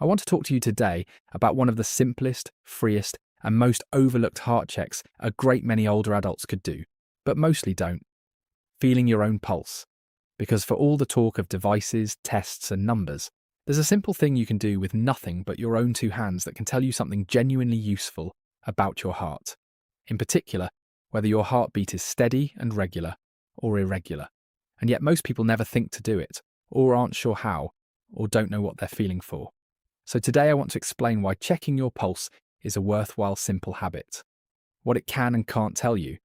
I want to talk to you today about one of the simplest, freest, and most overlooked heart checks a great many older adults could do, but mostly don't. Feeling your own pulse. Because for all the talk of devices, tests, and numbers, there's a simple thing you can do with nothing but your own two hands that can tell you something genuinely useful about your heart. In particular, whether your heartbeat is steady and regular or irregular. And yet most people never think to do it, or aren't sure how, or don't know what they're feeling for. So today I want to explain why checking your pulse is a worthwhile simple habit. What it can and can't tell you,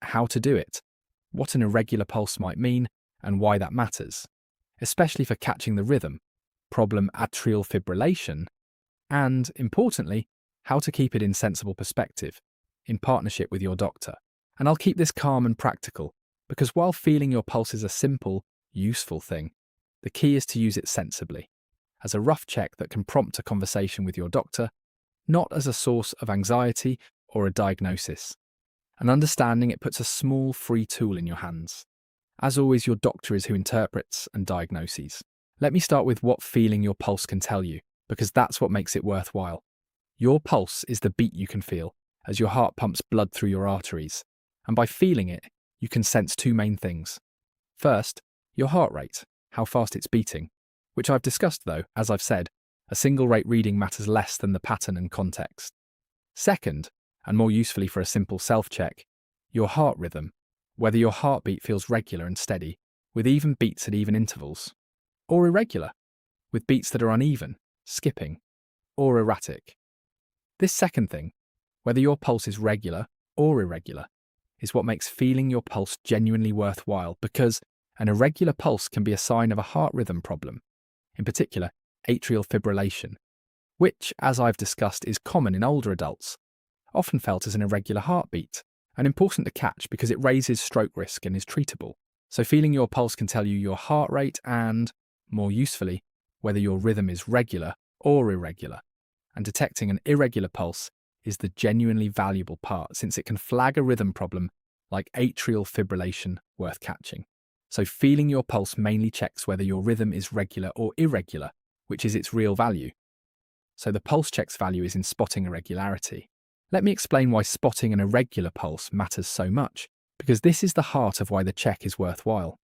how to do it, what an irregular pulse might mean, and why that matters, especially for catching the rhythm, problem atrial fibrillation, and, importantly, how to keep it in sensible perspective, in partnership with your doctor. And I'll keep this calm and practical, because while feeling your pulse is a simple, useful thing, the key is to use it sensibly, as a rough check that can prompt a conversation with your doctor, not as a source of anxiety or a diagnosis. And understanding it puts a small, free tool in your hands. As always, your doctor is who interprets and diagnoses. Let me start with what feeling your pulse can tell you, because that's what makes it worthwhile. Your pulse is the beat you can feel, as your heart pumps blood through your arteries. And by feeling it, you can sense two main things. First, your heart rate, how fast it's beating, which I've discussed though, as I've said, a single rate reading matters less than the pattern and context. Second, and more usefully for a simple self-check, your heart rhythm, whether your heartbeat feels regular and steady, with even beats at even intervals, or irregular, with beats that are uneven, skipping, or erratic. This second thing, whether your pulse is regular or irregular, is what makes feeling your pulse genuinely worthwhile, because an irregular pulse can be a sign of a heart rhythm problem, in particular atrial fibrillation, which, as I've discussed, is common in older adults, often felt as an irregular heartbeat, and important to catch because it raises stroke risk and is treatable. So feeling your pulse can tell you your heart rate and, more usefully, whether your rhythm is regular or irregular. And detecting an irregular pulse is the genuinely valuable part, since it can flag a rhythm problem like atrial fibrillation worth catching. So feeling your pulse mainly checks whether your rhythm is regular or irregular, which is its real value. So the pulse check's value is in spotting irregularity. Let me explain why spotting an irregular pulse matters so much, because this is the heart of why the check is worthwhile.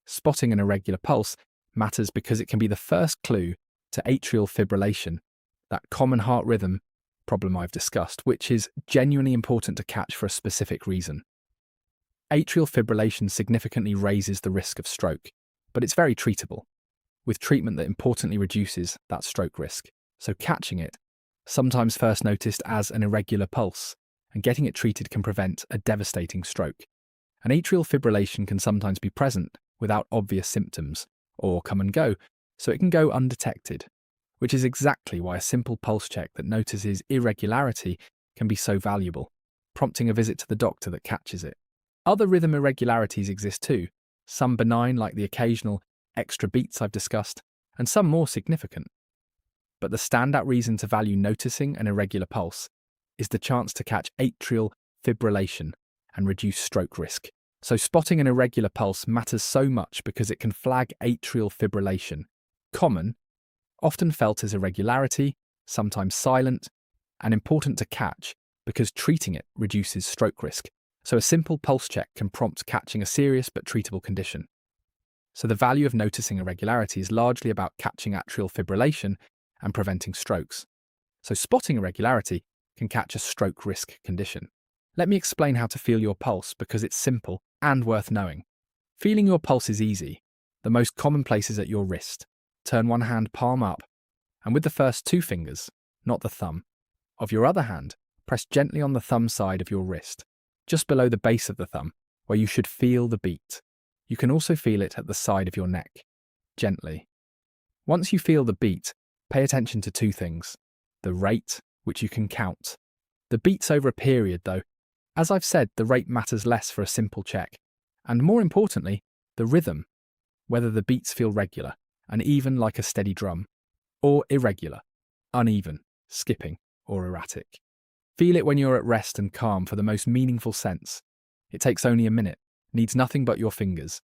Spotting an irregular pulse matters because it can be the first clue to atrial fibrillation, that common heart rhythm problem I've discussed, which is genuinely important to catch for a specific reason. Atrial fibrillation significantly raises the risk of stroke, but it's very treatable, with treatment that importantly reduces that stroke risk. So catching it, sometimes first noticed as an irregular pulse, and getting it treated can prevent a devastating stroke. And atrial fibrillation can sometimes be present without obvious symptoms, or come and go, so it can go undetected, which is exactly why a simple pulse check that notices irregularity can be so valuable, prompting a visit to the doctor that catches it. Other rhythm irregularities exist too, some benign like the occasional extra beats I've discussed, and some more significant. But the standout reason to value noticing an irregular pulse is the chance to catch atrial fibrillation and reduce stroke risk. So spotting an irregular pulse matters so much because it can flag atrial fibrillation, common, often felt as irregularity, sometimes silent, and important to catch because treating it reduces stroke risk. So a simple pulse check can prompt catching a serious but treatable condition. So the value of noticing irregularity is largely about catching atrial fibrillation and preventing strokes. So spotting irregularity can catch a stroke risk condition. Let me explain how to feel your pulse because it's simple and worth knowing. Feeling your pulse is easy. The most common place is at your wrist. Turn one hand palm up, and with the first two fingers, not the thumb, of your other hand, press gently on the thumb side of your wrist, just below the base of the thumb, where you should feel the beat. You can also feel it at the side of your neck, gently. Once you feel the beat, pay attention to two things: the rate, which you can count. The beats over a period, though. As I've said, the rate matters less for a simple check. And more importantly, the rhythm, whether the beats feel regular and even like a steady drum, or irregular, uneven, skipping, or erratic. Feel it when you're at rest and calm for the most meaningful sense. It takes only a minute, needs nothing but your fingers,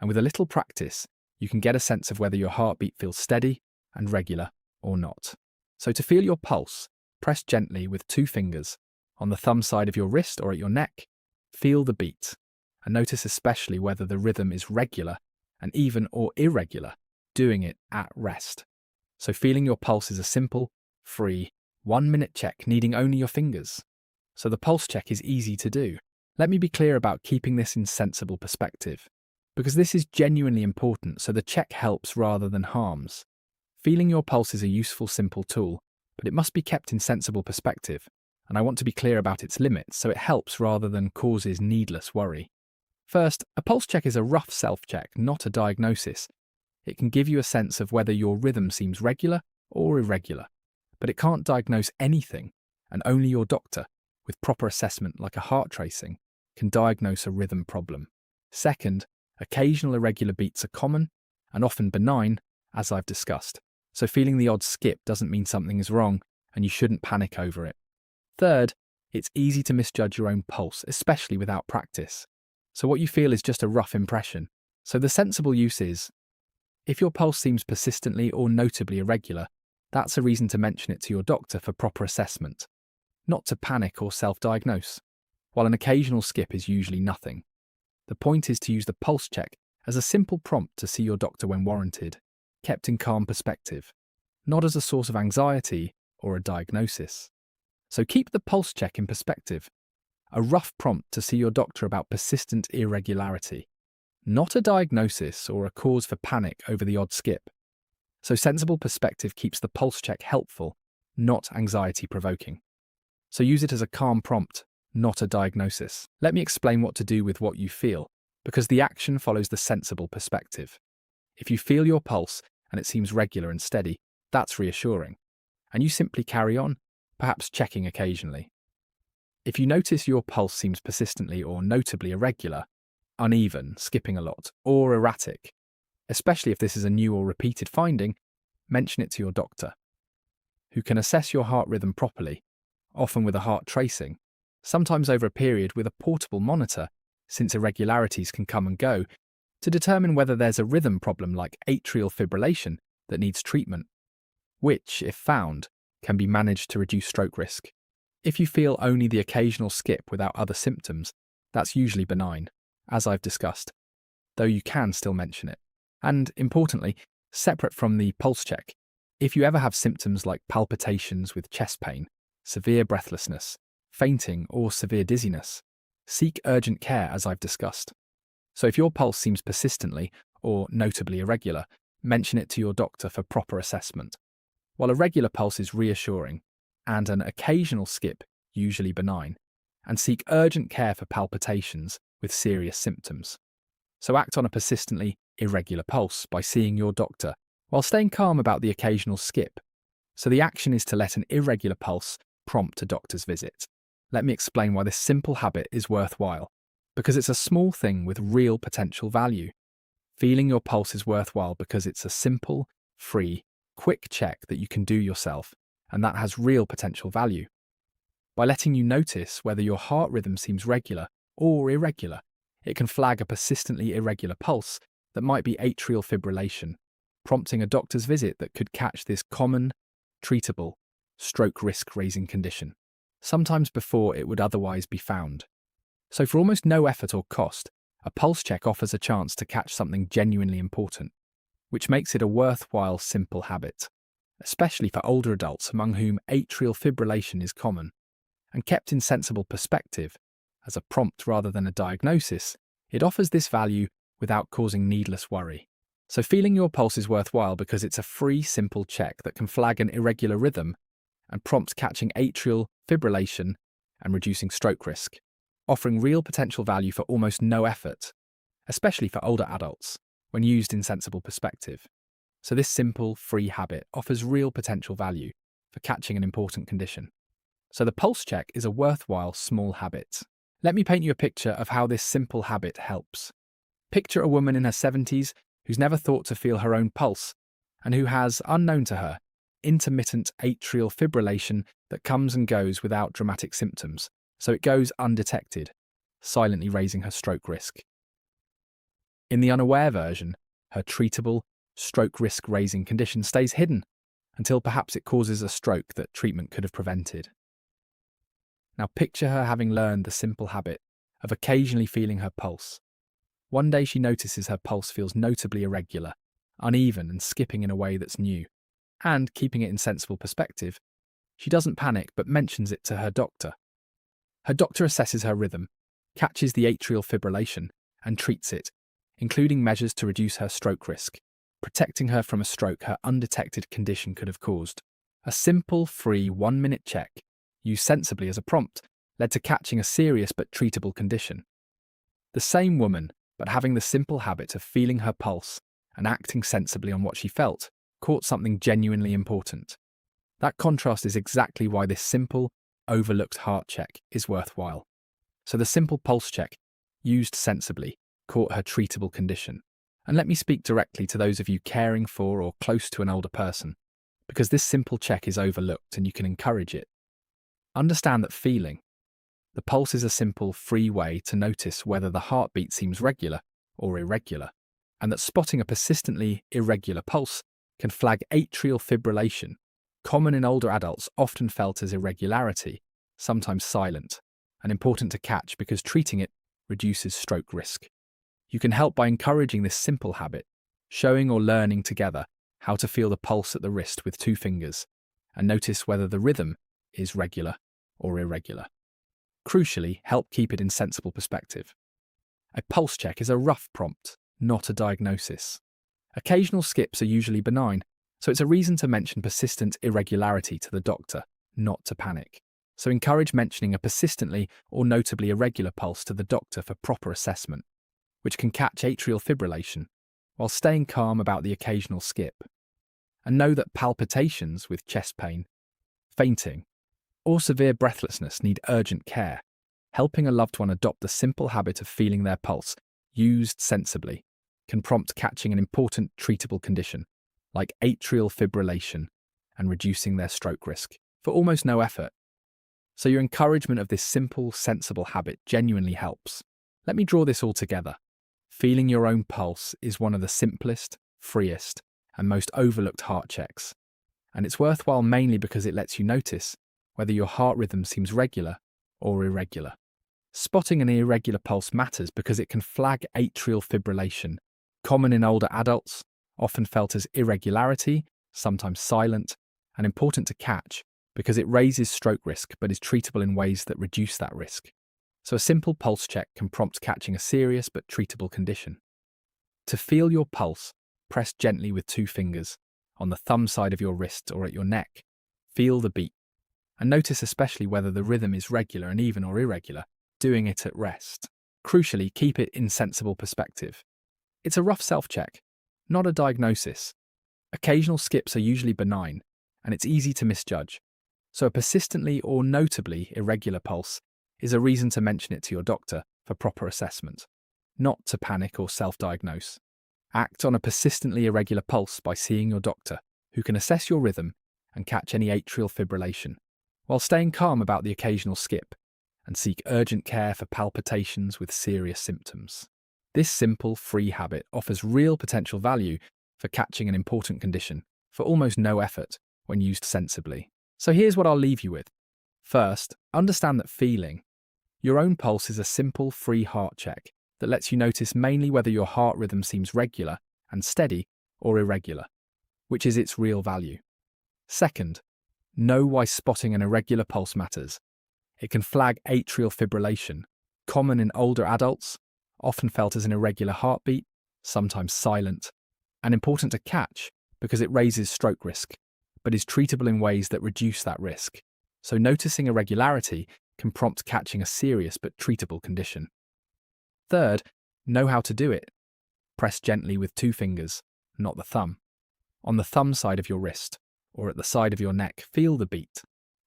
and with a little practice, you can get a sense of whether your heartbeat feels steady and regular or not. So to feel your pulse, press gently with 2 fingers on the thumb side of your wrist or at your neck. Feel the beat, and notice especially whether the rhythm is regular and even or irregular, doing it at rest. So feeling your pulse is a simple, free, 1-minute check needing only your fingers. So the pulse check is easy to do. Let me be clear about keeping this in sensible perspective, because this is genuinely important, so the check helps rather than harms. Feeling your pulse is a useful, simple tool, but it must be kept in sensible perspective, and I want to be clear about its limits so it helps rather than causes needless worry. First, a pulse check is a rough self-check, not a diagnosis. It can give you a sense of whether your rhythm seems regular or irregular, but it can't diagnose anything, and only your doctor, with proper assessment like a heart tracing, can diagnose a rhythm problem. Second, occasional irregular beats are common and often benign, as I've discussed. So feeling the odd skip doesn't mean something is wrong, and you shouldn't panic over it. Third, it's easy to misjudge your own pulse, especially without practice. So what you feel is just a rough impression. So the sensible use is, if your pulse seems persistently or notably irregular, that's a reason to mention it to your doctor for proper assessment, not to panic or self-diagnose, while an occasional skip is usually nothing. The point is to use the pulse check as a simple prompt to see your doctor when warranted, kept in calm perspective, not as a source of anxiety or a diagnosis. So keep the pulse check in perspective, a rough prompt to see your doctor about persistent irregularity, not a diagnosis or a cause for panic over the odd skip. So sensible perspective keeps the pulse check helpful, not anxiety-provoking. So use it as a calm prompt, not a diagnosis. Let me explain what to do with what you feel, because the action follows the sensible perspective. If you feel your pulse and it seems regular and steady, that's reassuring, and you simply carry on, perhaps checking occasionally. If you notice your pulse seems persistently or notably irregular, uneven, skipping a lot, or erratic, especially if this is a new or repeated finding, mention it to your doctor, who can assess your heart rhythm properly, often with a heart tracing, sometimes over a period with a portable monitor, since irregularities can come and go, to determine whether there's a rhythm problem like atrial fibrillation that needs treatment, which, if found, can be managed to reduce stroke risk. If you feel only the occasional skip without other symptoms, that's usually benign, as I've discussed, though you can still mention it. And importantly, separate from the pulse check, if you ever have symptoms like palpitations with chest pain, severe breathlessness, fainting, or severe dizziness, seek urgent care as I've discussed. So if your pulse seems persistently or notably irregular, mention it to your doctor for proper assessment, while a regular pulse is reassuring and an occasional skip usually benign, and seek urgent care for palpitations with serious symptoms. So act on a persistently irregular pulse by seeing your doctor while staying calm about the occasional skip. So the action is to let an irregular pulse prompt a doctor's visit. Let me explain why this simple habit is worthwhile. Because it's a small thing with real potential value. Feeling your pulse is worthwhile because it's a simple, free, quick check that you can do yourself, and that has real potential value. By letting you notice whether your heart rhythm seems regular or irregular, it can flag a persistently irregular pulse that might be atrial fibrillation, prompting a doctor's visit that could catch this common, treatable, stroke risk-raising condition, sometimes before it would otherwise be found. So for almost no effort or cost, a pulse check offers a chance to catch something genuinely important, which makes it a worthwhile simple habit, especially for older adults among whom atrial fibrillation is common. And kept in sensible perspective, as a prompt rather than a diagnosis, it offers this value without causing needless worry. So feeling your pulse is worthwhile because it's a free, simple check that can flag an irregular rhythm and prompt catching atrial fibrillation and reducing stroke risk, offering real potential value for almost no effort, especially for older adults, when used in sensible perspective. So this simple, free habit offers real potential value for catching an important condition. So the pulse check is a worthwhile small habit. Let me paint you a picture of how this simple habit helps. Picture a woman in her 70s who's never thought to feel her own pulse and who has, unknown to her, intermittent atrial fibrillation that comes and goes without dramatic symptoms, so it goes undetected, silently raising her stroke risk. In the unaware version, her treatable, stroke risk-raising condition stays hidden until perhaps it causes a stroke that treatment could have prevented. Now picture her having learned the simple habit of occasionally feeling her pulse. One day she notices her pulse feels notably irregular, uneven and skipping in a way that's new. And, keeping it in sensible perspective, she doesn't panic but mentions it to her doctor. Her doctor assesses her rhythm, catches the atrial fibrillation, and treats it, including measures to reduce her stroke risk, protecting her from a stroke her undetected condition could have caused. A simple, free 1-minute check, used sensibly as a prompt, led to catching a serious but treatable condition. The same woman, but having the simple habit of feeling her pulse and acting sensibly on what she felt, caught something genuinely important. That contrast is exactly why this simple, overlooked heart check is worthwhile. So the simple pulse check, used sensibly, caught her treatable condition. And let me speak directly to those of you caring for or close to an older person, because this simple check is overlooked and you can encourage it. Understand that feeling the pulse is a simple, free way to notice whether the heartbeat seems regular or irregular, and that spotting a persistently irregular pulse can flag atrial fibrillation, common in older adults, often felt as irregularity, sometimes silent, and important to catch because treating it reduces stroke risk. You can help by encouraging this simple habit, showing or learning together how to feel the pulse at the wrist with 2 fingers, and notice whether the rhythm is regular or irregular. Crucially, help keep it in sensible perspective. A pulse check is a rough prompt, not a diagnosis. Occasional skips are usually benign, so it's a reason to mention persistent irregularity to the doctor, not to panic. So encourage mentioning a persistently or notably irregular pulse to the doctor for proper assessment, which can catch atrial fibrillation, while staying calm about the occasional skip. And know that palpitations with chest pain, fainting, or severe breathlessness need urgent care. Helping a loved one adopt the simple habit of feeling their pulse, used sensibly, can prompt catching an important treatable condition, like atrial fibrillation, and reducing their stroke risk, for almost no effort. So your encouragement of this simple, sensible habit genuinely helps. Let me draw this all together. Feeling your own pulse is one of the simplest, freest, and most overlooked heart checks. And it's worthwhile mainly because it lets you notice whether your heart rhythm seems regular or irregular. Spotting an irregular pulse matters because it can flag atrial fibrillation, common in older adults, often felt as irregularity, sometimes silent, and important to catch because it raises stroke risk but is treatable in ways that reduce that risk. So a simple pulse check can prompt catching a serious but treatable condition. To feel your pulse, press gently with 2 fingers, on the thumb side of your wrist or at your neck. Feel the beat, and notice especially whether the rhythm is regular and even or irregular, doing it at rest. Crucially, keep it in sensible perspective. It's a rough self-check, not a diagnosis. Occasional skips are usually benign, and it's easy to misjudge. So a persistently or notably irregular pulse is a reason to mention it to your doctor for proper assessment, not to panic or self-diagnose. Act on a persistently irregular pulse by seeing your doctor, who can assess your rhythm and catch any atrial fibrillation, while staying calm about the occasional skip, and seek urgent care for palpitations with serious symptoms. This simple, free habit offers real potential value for catching an important condition for almost no effort when used sensibly. So here's what I'll leave you with. First, understand that feeling your own pulse is a simple, free heart check that lets you notice mainly whether your heart rhythm seems regular and steady or irregular, which is its real value. Second, know why spotting an irregular pulse matters. It can flag atrial fibrillation, common in older adults, often felt as an irregular heartbeat, sometimes silent, and important to catch because it raises stroke risk, but is treatable in ways that reduce that risk. So noticing irregularity can prompt catching a serious but treatable condition. Third, know how to do it. Press gently with 2 fingers, not the thumb, on the thumb side of your wrist, or at the side of your neck. Feel the beat,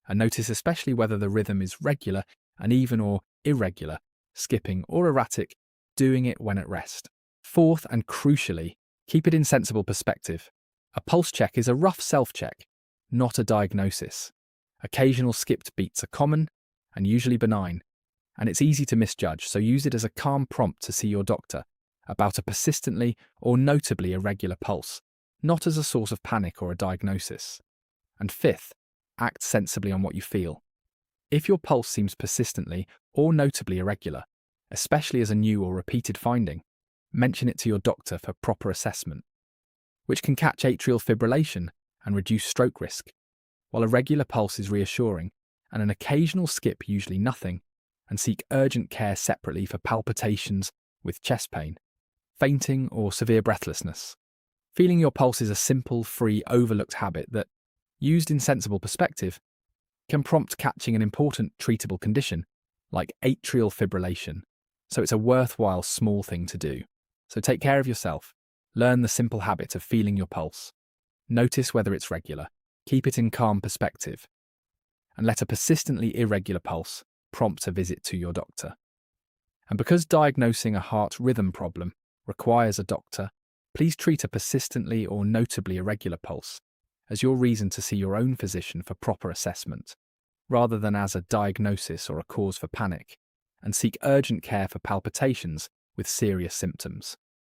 and notice especially whether the rhythm is regular and even or irregular, skipping or erratic, doing it when at rest. Fourth, and crucially, keep it in sensible perspective. A pulse check is a rough self-check, not a diagnosis. Occasional skipped beats are common and usually benign, and it's easy to misjudge, so use it as a calm prompt to see your doctor about a persistently or notably irregular pulse, not as a source of panic or a diagnosis. And fifth, act sensibly on what you feel. If your pulse seems persistently or notably irregular, especially as a new or repeated finding, mention it to your doctor for proper assessment, which can catch atrial fibrillation and reduce stroke risk, while a regular pulse is reassuring and an occasional skip usually nothing, and seek urgent care separately for palpitations with chest pain, fainting or severe breathlessness. Feeling your pulse is a simple, free, overlooked habit that, used in sensible perspective, can prompt catching an important treatable condition like atrial fibrillation, so it's a worthwhile small thing to do. So take care of yourself, learn the simple habit of feeling your pulse, notice whether it's regular, keep it in calm perspective, and let a persistently irregular pulse prompt a visit to your doctor. And because diagnosing a heart rhythm problem requires a doctor, please treat a persistently or notably irregular pulse as your reason to see your own physician for proper assessment, rather than as a diagnosis or a cause for panic, and seek urgent care for palpitations with serious symptoms.